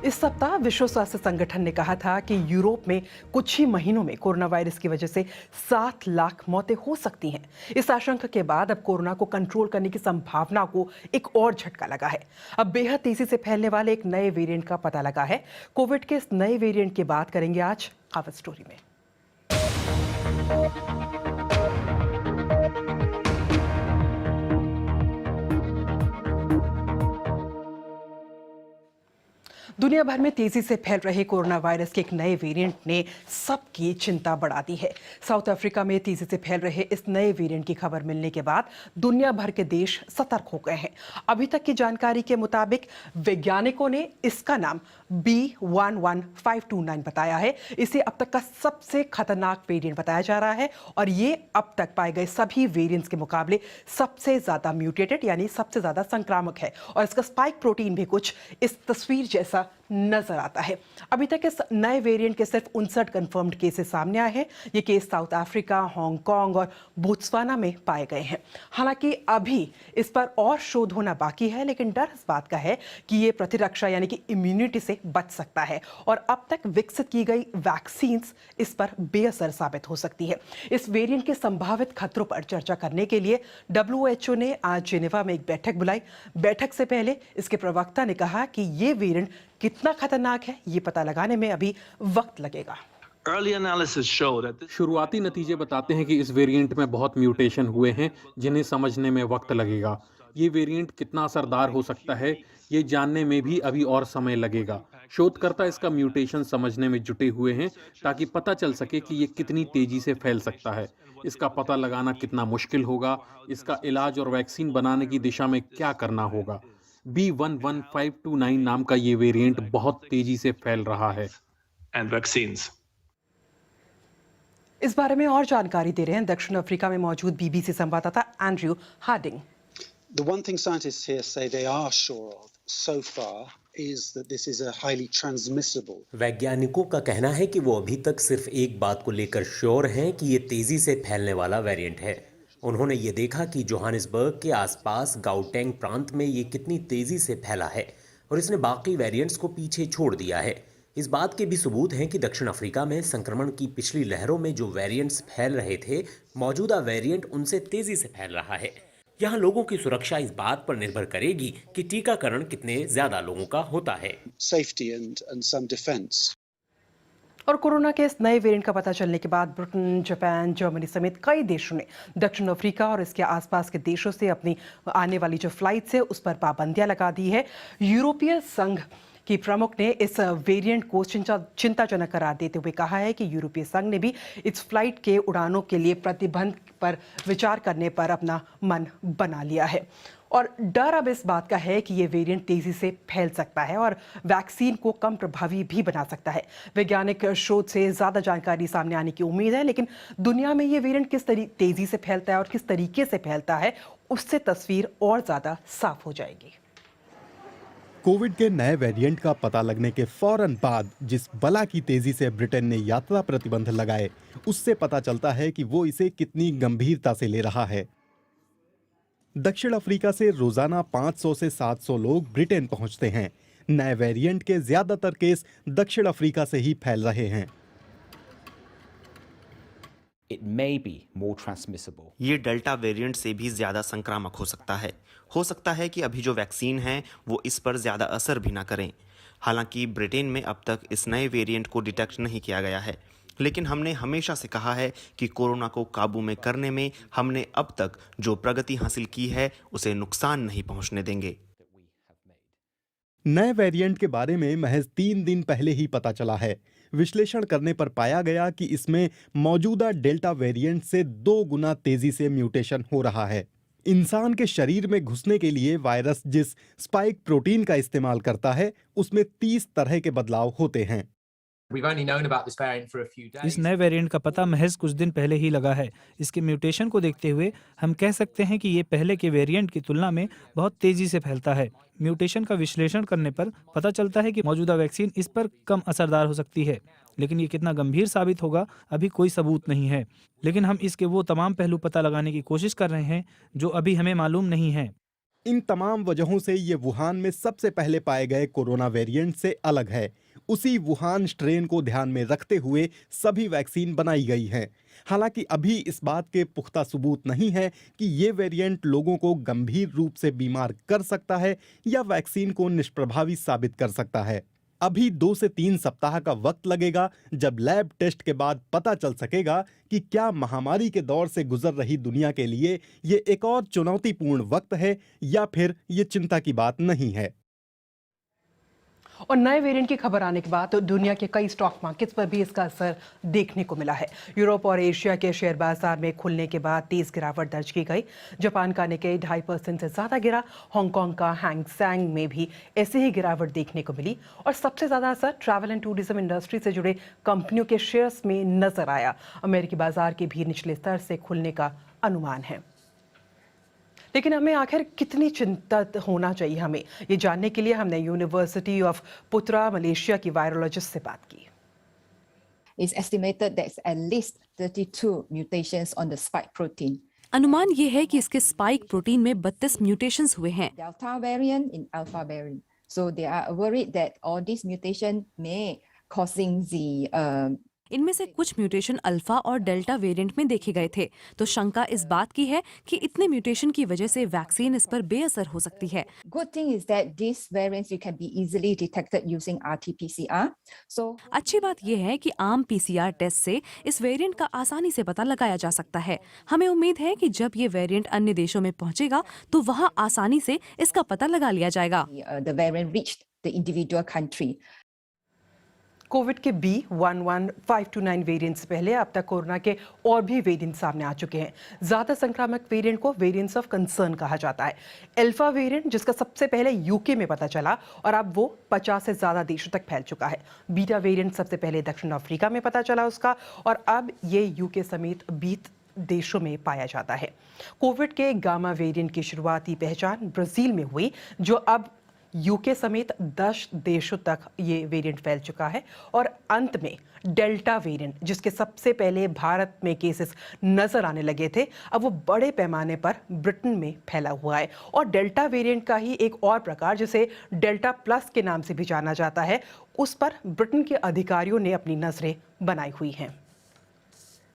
इस सप्ताह विश्व स्वास्थ्य संगठन ने कहा था कि यूरोप में कुछ ही महीनों में कोरोना वायरस की वजह से 7 लाख मौतें हो सकती हैं। इस आशंका के बाद अब कोरोना को कंट्रोल करने की संभावना को एक और झटका लगा है। अब बेहद तेजी से फैलने वाले एक नए वेरिएंट का पता लगा है। कोविड के इस नए वेरिएंट की बात करेंगे आज कवर स्टोरी में। दुनिया भर में तेजी से फैल रहे कोरोना वायरस के एक नए वेरिएंट ने सबकी चिंता बढ़ा दी है। साउथ अफ्रीका में तेजी से फैल रहे इस नए वेरिएंट की खबर मिलने के बाद दुनिया भर के देश सतर्क हो गए हैं। अभी तक की जानकारी के मुताबिक वैज्ञानिकों ने इसका नाम B11529 बताया है। इसे अब तक का सबसे खतरनाक वेरिएंट बताया जा रहा है और ये अब तक पाए गए सभी वेरिएंट्स के मुकाबले सबसे ज्यादा म्यूटेटेड यानी सबसे ज्यादा संक्रामक है और इसका स्पाइक प्रोटीन भी कुछ इस तस्वीर जैसा नजर आता है। अभी तक इस नए वेरिएंट के सिर्फ 59 कंफर्म्ड केसेस सामने आए हैं। ये केस साउथ अफ्रीका, हांगकांग और बोत्सवाना में पाए गए हैं। हालांकि अभी इस पर और शोध होना बाकी है, लेकिन डर इस बात का है कि ये प्रतिरक्षा यानी कि इम्यूनिटी से बच सकता है और अब तक विकसित की गई वैक्सीन्स इस पर बेअसर साबित हो सकती है। इस वेरिएंट के संभावित खतरों पर चर्चा करने के लिए WHO ने आज जेनेवा में एक बैठक बुलाई। बैठक से पहले इसके प्रवक्ता ने कहा कि ये वेरिएंट कितना खतरनाक है ये पता लगाने में अभी वक्त लगेगा। शुरुआती नतीजे बताते हैं कि इस वेरिएंट में बहुत म्यूटेशन हुए हैं जिन्हें समझने में वक्त लगेगा। ये वेरिएंट कितना असरदार हो सकता है ये जानने में भी अभी और समय लगेगा। शोधकर्ता इसका म्यूटेशन समझने में जुटे हुए हैं ताकि पता चल सके कि ये कितनी तेजी से फैल सकता है। इसका पता लगाना कितना मुश्किल होगा, इसका इलाज और वैक्सीन बनाने की दिशा में क्या करना होगा। B11529 नाम का ये वेरिएंट बहुत तेजी से फैल रहा है। इस बारे में और जानकारी दे रहे हैं दक्षिण अफ्रीका में मौजूद BBC संवाददाता Andrew Harding. The one thing scientists here say they are sure of so far is that this is a highly transmissible. वैज्ञानिकों का कहना है कि वो अभी तक सिर्फ एक बात को लेकर श्योर हैं कि ये तेजी से फैलने वाला वेरिएंट है। उन्होंने ये देखा कि जोहानिसबर्ग के आसपास गाउटेंग प्रांत में ये कितनी तेजी से फैला है और इसने बाकी वेरिएंट्स को पीछे छोड़ दिया है। इस बात के भी सबूत हैं कि दक्षिण अफ्रीका में संक्रमण की पिछली लहरों में जो वेरिएंट्स फैल रहे थे, मौजूदा वेरिएंट उनसे तेजी से फैल रहा है। यहाँ लोगों की सुरक्षा इस बात पर निर्भर करेगी कि टीकाकरण कितने ज्यादा लोगों का होता है। Safety and some defense. और कोरोना के इस नए वेरिएंट का पता चलने के बाद ब्रिटेन, जापान, जर्मनी समेत कई देशों ने दक्षिण अफ्रीका और इसके आसपास के देशों से अपनी आने वाली जो फ्लाइट्स है उस पर पाबंदियां लगा दी है। यूरोपीय संघ की प्रमुख ने इस वेरिएंट को चिंताजनक करार देते हुए कहा है कि यूरोपीय संघ ने भी इस फ्लाइट के उड़ानों के लिए प्रतिबंध पर विचार करने पर अपना मन बना लिया है और डर अब इस बात का है कि ये वेरिएंट तेजी से फैल सकता है और वैक्सीन को कम प्रभावी भी बना सकता है। वैज्ञानिक शोध से ज्यादा जानकारी सामने आने की उम्मीद है, लेकिन दुनिया में ये वेरिएंट किस तेजी से फैलता है और किस तरीके से फैलता है उससे तस्वीर और ज्यादा साफ हो जाएगी। कोविड के नए वेरिएंट का पता लगने के फौरन बाद जिस बला की तेजी से ब्रिटेन ने यात्रा प्रतिबंध लगाए, उससे पता चलता है कि वो इसे कितनी गंभीरता से ले रहा है। दक्षिण अफ्रीका से रोजाना 500 से 700 लोग ब्रिटेन पहुंचते हैं। नए वेरिएंट के ज्यादातर केस दक्षिण अफ्रीका से ही फैल रहे हैं। It may be more transmissible. ये डेल्टा वेरिएंट से भी ज़्यादा संक्रामक हो सकता है। हो सकता है कि अभी जो वैक्सीन है वो इस पर ज़्यादा असर भी ना करें। हालांकि ब्रिटेन में अब तक इस नए वेरिएंट को डिटेक्ट नहीं किया गया है, लेकिन हमने हमेशा से कहा है कि कोरोना को काबू में करने में हमने अब तक जो प्रगति हासिल की है उसे नुकसान नहीं पहुंचने देंगे। नए वेरिएंट के बारे में महज 3 दिन पहले ही पता चला है। विश्लेषण करने पर पाया गया कि इसमें मौजूदा डेल्टा वेरिएंट से 2 गुना तेजी से म्यूटेशन हो रहा है। इंसान के शरीर में घुसने के लिए वायरस जिस स्पाइक प्रोटीन का इस्तेमाल करता है, उसमें 30 तरह के बदलाव होते हैं। इस नए वेरिएंट का पता महज कुछ दिन पहले ही लगा है। इसके म्यूटेशन को देखते हुए हम कह सकते हैं कि ये पहले के वेरिएंट की तुलना में बहुत तेजी से फैलता है। म्यूटेशन का विश्लेषण करने पर पता चलता है कि मौजूदा वैक्सीन इस पर कम असरदार हो सकती है, लेकिन ये कितना गंभीर साबित होगा अभी कोई सबूत नहीं है। लेकिन हम इसके वो तमाम पहलू पता लगाने की कोशिश कर रहे हैं जो अभी हमें मालूम नहीं है। इन तमाम वजहों से ये वुहान में सबसे पहले पाए गए कोरोना वेरिएंट से अलग है। उसी वुहान स्ट्रेन को ध्यान में रखते हुए सभी वैक्सीन बनाई गई हैं। हालांकि अभी इस बात के पुख्ता सबूत नहीं है कि ये वेरिएंट लोगों को गंभीर रूप से बीमार कर सकता है या वैक्सीन को निष्प्रभावी साबित कर सकता है। अभी 2 से 3 सप्ताह का वक्त लगेगा, जब लैब टेस्ट के बाद पता चल सकेगा कि क्या महामारी के दौर से गुजर रही दुनिया के लिए ये एक और चुनौतीपूर्ण वक्त है या फिर ये चिंता की बात नहीं है। और नए वेरिएंट की खबर आने के बाद तो दुनिया के कई स्टॉक मार्केट्स पर भी इसका असर देखने को मिला है। यूरोप और एशिया के शेयर बाजार में खुलने के बाद तेज गिरावट दर्ज की गई। जापान का निक्केई 2.5% से ज्यादा गिरा। हांगकांग का हैंग सेंग में भी ऐसे ही गिरावट देखने को मिली और सबसे ज्यादा असर ट्रैवल एंड टूरिज्म इंडस्ट्री से जुड़े कंपनियों के शेयर्स में नजर आया। अमेरिकी बाजार के भी निचले स्तर से खुलने का अनुमान है। लेकिन हमें आखिर कितनी चिंतित होना चाहिए, हमें ये जानने के लिए हमने यूनिवर्सिटी ऑफ पुत्रा मलेशिया की वायरोलॉजिस्ट से बात की। It's estimated there's at least 32 mutations on the spike protein. अनुमान ये है कि इसके स्पाइक प्रोटीन में 32 म्यूटेशंस हुए हैं। Delta variant in alpha variant. So they are worried that all these mutations may causing the इनमें से कुछ म्यूटेशन अल्फा और डेल्टा वेरिएंट में देखे गए थे, तो शंका इस बात की है कि इतने म्यूटेशन की वजह से वैक्सीन इस पर बेअसर हो सकती है। good thing is that these variants you can be easily detected using RT-PCR. So अच्छी बात यह है कि आम पीसीआर टेस्ट से इस वेरिएंट का आसानी से पता लगाया जा सकता है। हमें उम्मीद है कि जब ये वेरिएंट अन्य देशों में पहुंचेगा तो वहां आसानी से इसका पता लगा लिया जाएगा। the variant reached the individual country. Covid के B11529 वेरिएंट से पहले अब तक कोरोना के और भी वेरिएंट सामने आ चुके हैं। ज्यादा संक्रामक वेरिएंट को वेरिएंट्स ऑफ कंसर्न कहा जाता है। अल्फा वेरिएंट जिसका सबसे पहले यूके में पता चला और अब वो 50 से ज्यादा देशों तक फैल चुका है। बीटा वेरिएंट सबसे पहले दक्षिण अफ्रीका में पता चला उसका, और अब ये यूके समेत 20 देशों में पाया जाता है। कोविड के गामा वेरिएंट की शुरुआती पहचान ब्राजील में हुई, जो अब यूके समेत 10 देशों तक ये वेरिएंट फैल चुका है। और अंत में डेल्टा वेरिएंट जिसके सबसे पहले भारत में केसेस नजर आने लगे थे, अब वो बड़े पैमाने पर ब्रिटेन में फैला हुआ है। और डेल्टा वेरिएंट का ही एक और प्रकार जिसे डेल्टा प्लस के नाम से भी जाना जाता है, उस पर ब्रिटेन के अधिकारियों ने अपनी नजरें बनाई हुई हैं।